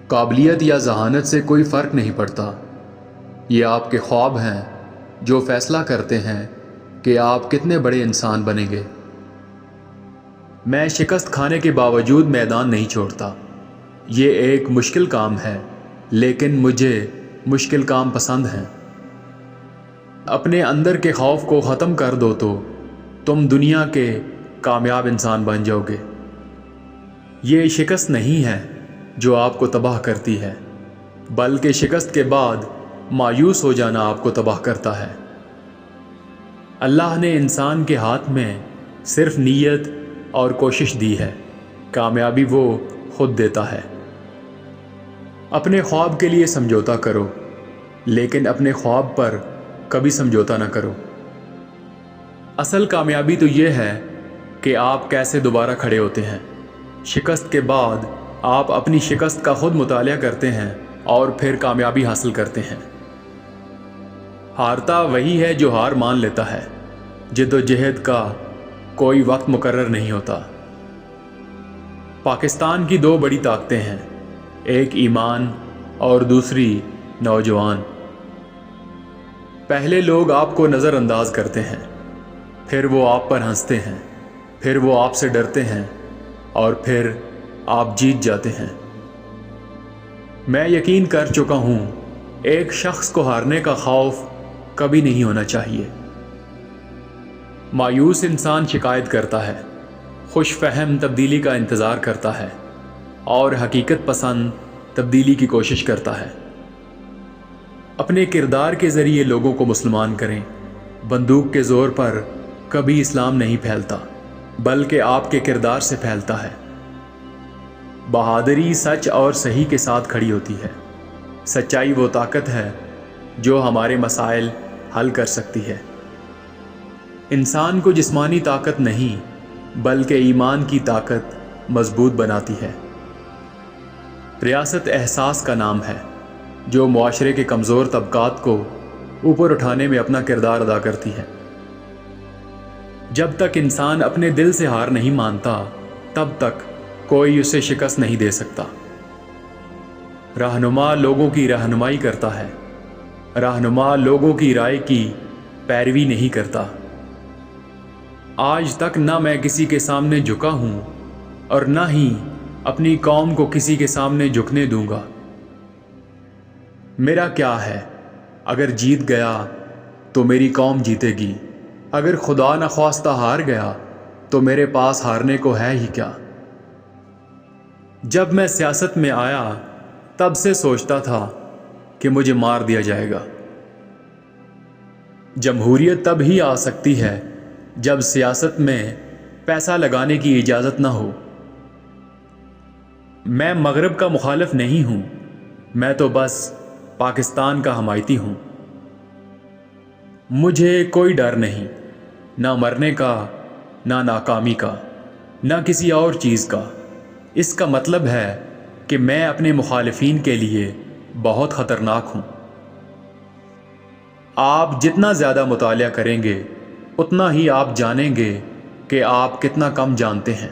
قابلیت یا ذہانت سے کوئی فرق نہیں پڑتا، یہ آپ کے خواب ہیں جو فیصلہ کرتے ہیں کہ آپ کتنے بڑے انسان بنیں گے۔ میں شکست کھانے کے باوجود میدان نہیں چھوڑتا۔ یہ ایک مشکل کام ہے، لیکن مجھے مشکل کام پسند ہیں۔ اپنے اندر کے خوف کو ختم کر دو تو تم دنیا کے کامیاب انسان بن جاؤ گے۔ یہ شکست نہیں ہے جو آپ کو تباہ کرتی ہے، بلکہ شکست کے بعد مایوس ہو جانا آپ کو تباہ کرتا ہے۔ اللہ نے انسان کے ہاتھ میں صرف نیت اور کوشش دی ہے، کامیابی وہ خود دیتا ہے۔ اپنے خواب کے لیے سمجھوتا کرو، لیکن اپنے خواب پر کبھی سمجھوتا نہ کرو۔ اصل کامیابی تو یہ ہے کہ آپ کیسے دوبارہ کھڑے ہوتے ہیں۔ شکست کے بعد آپ اپنی شکست کا خود مطالعہ کرتے ہیں اور پھر کامیابی حاصل کرتے ہیں۔ ہارتا وہی ہے جو ہار مان لیتا ہے۔ جد و جہد کا کوئی وقت مقرر نہیں ہوتا۔ پاکستان کی دو بڑی طاقتیں ہیں، ایک ایمان اور دوسری نوجوان۔ پہلے لوگ آپ کو نظر انداز کرتے ہیں، پھر وہ آپ پر ہنستے ہیں، پھر وہ آپ سے ڈرتے ہیں اور پھر آپ جیت جاتے ہیں۔ میں یقین کر چکا ہوں، ایک شخص کو ہارنے کا خوف کبھی نہیں ہونا چاہیے۔ مایوس انسان شکایت کرتا ہے، خوش فہم تبدیلی کا انتظار کرتا ہے اور حقیقت پسند تبدیلی کی کوشش کرتا ہے۔ اپنے کردار کے ذریعے لوگوں کو مسلمان کریں۔ بندوق کے زور پر کبھی اسلام نہیں پھیلتا، بلکہ آپ کے کردار سے پھیلتا ہے۔ بہادری سچ اور صحیح کے ساتھ کھڑی ہوتی ہے۔ سچائی وہ طاقت ہے جو ہمارے مسائل حل کر سکتی ہے۔ انسان کو جسمانی طاقت نہیں، بلکہ ایمان کی طاقت مضبوط بناتی ہے۔ ریاست احساس کا نام ہے، جو معاشرے کے کمزور طبقات کو اوپر اٹھانے میں اپنا کردار ادا کرتی ہے۔ جب تک انسان اپنے دل سے ہار نہیں مانتا، تب تک کوئی اسے شکست نہیں دے سکتا۔ رہنما لوگوں کی رہنمائی کرتا ہے، رہنما لوگوں کی رائے کی پیروی نہیں کرتا۔ آج تک نہ میں کسی کے سامنے جھکا ہوں اور نہ ہی اپنی قوم کو کسی کے سامنے جھکنے دوں گا۔ میرا کیا ہے، اگر جیت گیا تو میری قوم جیتے گی، اگر خدا نخواستہ ہار گیا تو میرے پاس ہارنے کو ہے ہی کیا۔ جب میں سیاست میں آیا تب سے سوچتا تھا کہ مجھے مار دیا جائے گا۔ جمہوریت تب ہی آ سکتی ہے جب سیاست میں پیسہ لگانے کی اجازت نہ ہو۔ میں مغرب کا مخالف نہیں ہوں، میں تو بس پاکستان کا حمایتی ہوں۔ مجھے کوئی ڈر نہیں، نہ مرنے کا، نہ ناکامی کا، نہ کسی اور چیز کا۔ اس کا مطلب ہے کہ میں اپنے مخالفین کے لیے بہت خطرناک ہوں۔ آپ جتنا زیادہ مطالعہ کریں گے، اتنا ہی آپ جانیں گے کہ آپ کتنا کم جانتے ہیں۔